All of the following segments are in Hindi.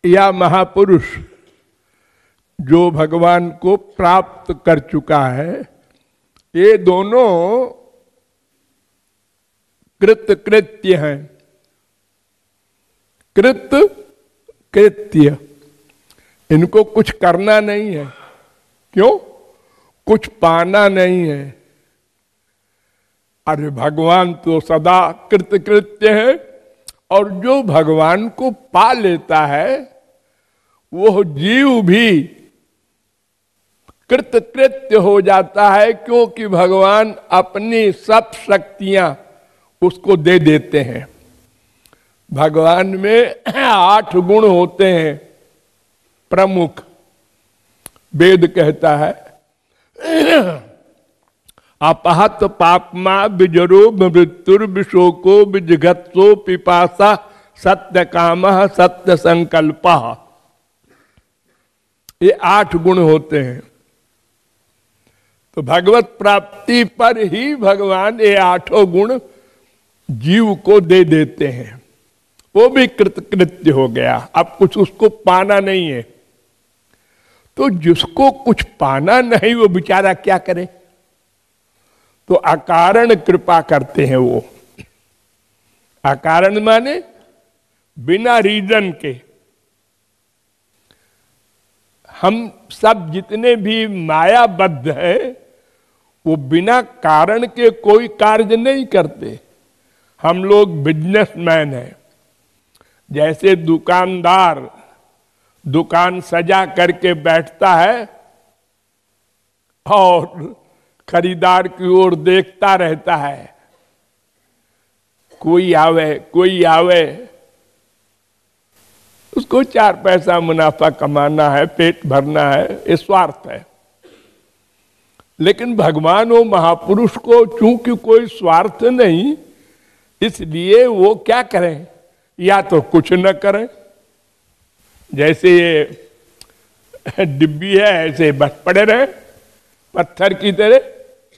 या महापुरुष जो भगवान को प्राप्त कर चुका है, ये दोनों कृतकृत्य हैं। कृत कृत्य, इनको कुछ करना नहीं है। क्यों? कुछ पाना नहीं है। अरे भगवान तो सदा कृतकृत्य है, और जो भगवान को पा लेता है वो जीव भी कृतकृत्य हो जाता है, क्योंकि भगवान अपनी सब शक्तियां उसको दे देते हैं। भगवान में 8 गुण होते हैं प्रमुख। वेद कहता है अपहत पापमा बिजरो मृत्युर विशोको विजगत्सो पिपासा सत्य काम सत्य संकल्प। ये 8 गुण होते हैं। तो भगवत प्राप्ति पर ही भगवान ये 8 गुण जीव को दे देते हैं। वो भी कृतकृत्य हो गया। अब कुछ उसको पाना नहीं है। तो जिसको कुछ पाना नहीं वो बेचारा क्या करे? तो अकारण कृपा करते हैं वो। अकारण माने बिना रीजन के। हम सब जितने भी मायाबद्ध हैं वो बिना कारण के कोई कार्य नहीं करते। हम लोग बिजनेसमैन हैं। जैसे दुकानदार दुकान सजा करके बैठता है और खरीदार की ओर देखता रहता है, कोई आवे, उसको 4 पैसा मुनाफा कमाना है, पेट भरना है, ये स्वार्थ है। लेकिन भगवान वो महापुरुष को चूंकि कोई स्वार्थ नहीं, इसलिए वो क्या करें? या तो कुछ न करें, जैसे ये डिब्बी है ऐसे बस पड़े रहे पत्थर की तरह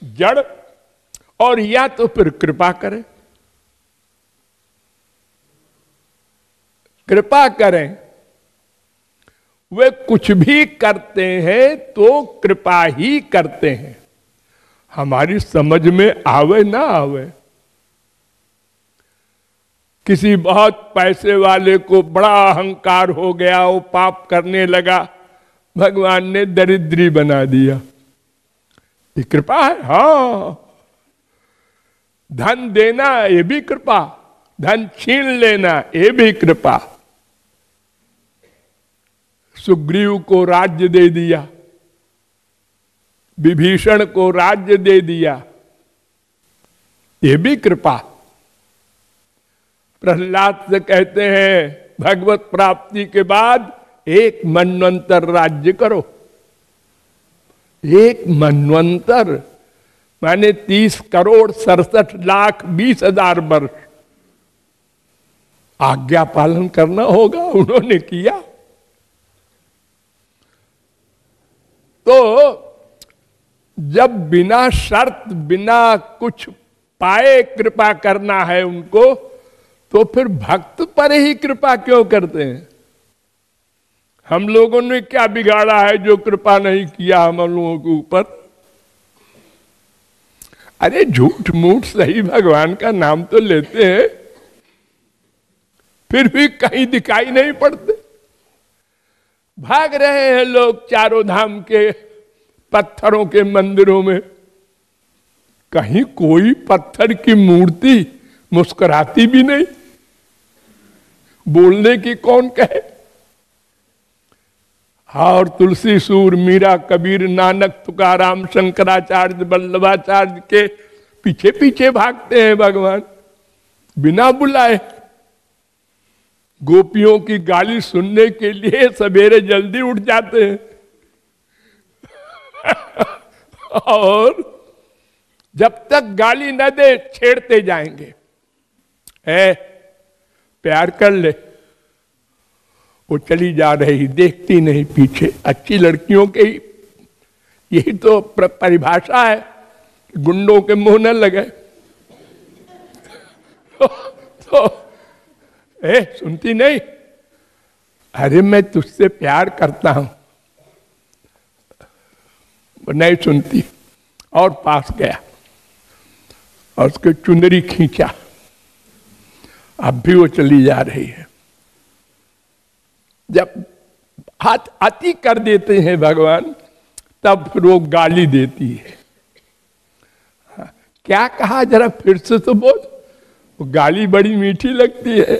जड़, और या तो फिर कृपा करें। कृपा करें। वे कुछ भी करते हैं तो कृपा ही करते हैं। हमारी समझ में आवे ना आवे। किसी बहुत पैसे वाले को बड़ा अहंकार हो गया, वो पाप करने लगा, भगवान ने दरिद्री बना दिया। ये कृपा है? हाँ। धन देना ये भी कृपा, धन छीन लेना ये भी कृपा। सुग्रीव को राज्य दे दिया, विभीषण को राज्य दे दिया, ये भी कृपा। प्रहलाद से कहते हैं भगवत प्राप्ति के बाद 1 मनवंतर राज्य करो। 1 मनवंतर माने 30 करोड़ 67 लाख 20,000 वर्ष आज्ञा पालन करना होगा। उन्होंने किया। तो जब बिना शर्त बिना कुछ पाए कृपा करना है उनको, तो फिर भक्त पर ही कृपा क्यों करते हैं? हम लोगों ने क्या बिगाड़ा है जो कृपा नहीं किया हम लोगों के ऊपर? अरे झूठ मूठ सही भगवान का नाम तो लेते हैं, फिर भी कहीं दिखाई नहीं पड़ते। भाग रहे हैं लोग चारों धाम के पत्थरों के मंदिरों में, कहीं कोई पत्थर की मूर्ति मुस्कुराती भी नहीं। बोलने की कौन कहे? और तुलसी सूर मीरा कबीर नानक तुकाराम शंकराचार्य वल्लभाचार्य के पीछे पीछे भागते हैं भगवान बिना बुलाए। गोपियों की गाली सुनने के लिए सवेरे जल्दी उठ जाते हैं और जब तक गाली न दे छेड़ते जाएंगे। प्यार कर ले, वो चली जा रही, देखती नहीं पीछे। अच्छी लड़कियों के यही तो परिभाषा है, गुंडों के मुंह न लगे। तो सुनती नहीं, अरे मैं तुझसे प्यार करता हूं, नहीं सुनती, और पास गया और उसके चुनरी खींचा, अब भी वो चली जा रही है। जब हाथ अति कर देते हैं भगवान, तब फिर वो गाली देती है। क्या कहा जरा फिर से तो बोल। वो गाली बड़ी मीठी लगती है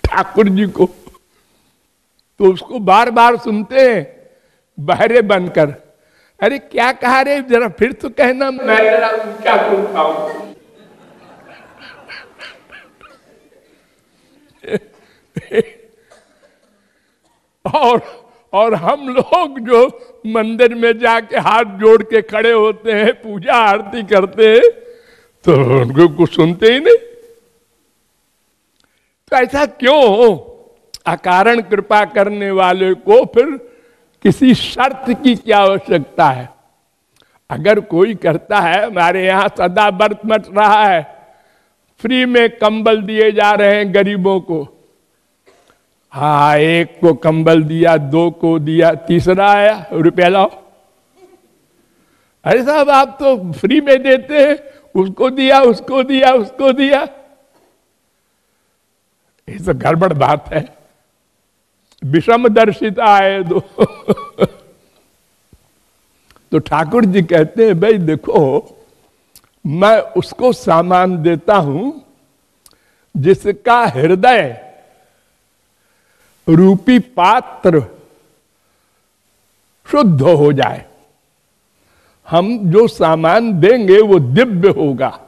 ठाकुर जी को, तो उसको बार बार सुनते हैं बहरे बनकर। अरे क्या कहा रे, जरा फिर तो कहना, मैं जरा ऊंचा सुनता हूं। और हम लोग जो मंदिर में जाके हाथ जोड़ के खड़े होते हैं, पूजा आरती करते हैं, तो उनको कुछ सुनते ही नहीं। तो ऐसा क्यों हो? अकारण कृपा करने वाले को फिर किसी शर्त की क्या आवश्यकता है? अगर कोई करता है, हमारे यहां सदा व्रत मच रहा है, फ्री में कंबल दिए जा रहे हैं गरीबों को। हाँ, एक को कंबल दिया, दो को दिया, तीसरा आया, रुपया लाओ। अरे साहब, आप तो फ्री में देते हैं, उसको दिया, उसको दिया, उसको दिया। ये तो गड़बड़ बात है। विषम दर्शिता है दो। तो ठाकुर जी कहते हैं, भाई देखो, मैं उसको सामान देता हूं जिसका हृदय रूपी पात्र शुद्ध हो जाए। हम जो सामान देंगे वो दिव्य होगा,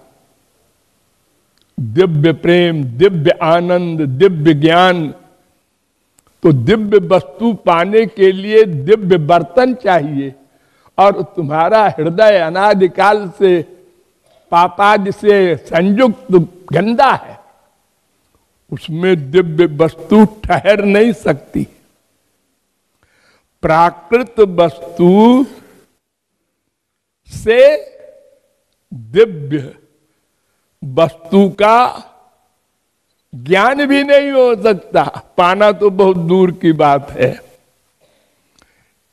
दिव्य प्रेम, दिव्य आनंद, दिव्य ज्ञान। तो दिव्य वस्तु पाने के लिए दिव्य बर्तन चाहिए, और तुम्हारा हृदय अनादिकाल से पापादि से संयुक्त गंदा है, उसमें दिव्य वस्तु ठहर नहीं सकती। प्राकृत वस्तु से दिव्य वस्तु का ज्ञान भी नहीं हो सकता, पाना तो बहुत दूर की बात है।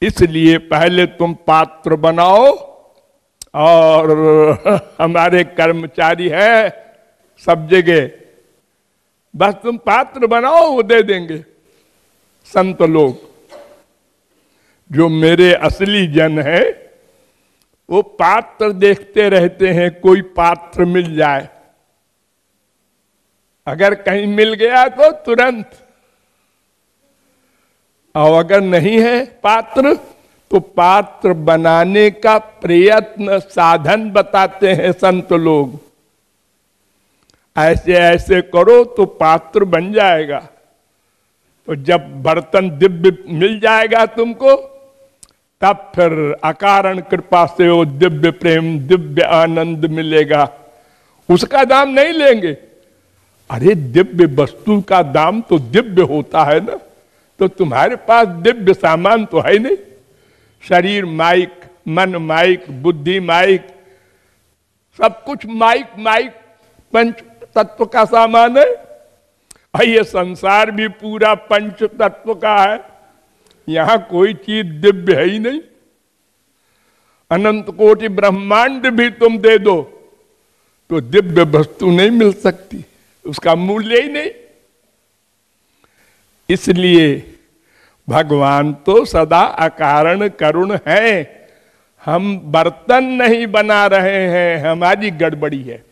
इसलिए पहले तुम पात्र बनाओ, और हमारे कर्मचारी हैं सब जगह, बस तुम पात्र बनाओ, वो दे देंगे। संत लोग जो मेरे असली जन है, वो पात्र देखते रहते हैं, कोई पात्र मिल जाए। अगर कहीं मिल गया तो तुरंत, और अगर नहीं है पात्र, तो पात्र बनाने का प्रयत्न, साधन बताते हैं संत लोग। ऐसे ऐसे करो तो पात्र बन जाएगा। तो जब बर्तन दिव्य मिल जाएगा तुमको, तब फिर अकारण कृपा से वो दिव्य प्रेम, दिव्य आनंद मिलेगा। उसका दाम नहीं लेंगे। अरे दिव्य वस्तु का दाम तो दिव्य होता है ना। तो तुम्हारे पास दिव्य सामान तो है नहीं। शरीर माइक, मन माइक, बुद्धि माइक, सब कुछ माइक माइक पंच तत्व का सामान है। और ये संसार भी पूरा पंच तत्व का है। यहां कोई चीज दिव्य है ही नहीं। अनंत कोटि ब्रह्मांड भी तुम दे दो तो दिव्य वस्तु नहीं मिल सकती, उसका मूल्य ही नहीं। इसलिए भगवान तो सदा अकारण करुण है। हम बर्तन नहीं बना रहे हैं, हमारी गड़बड़ी है।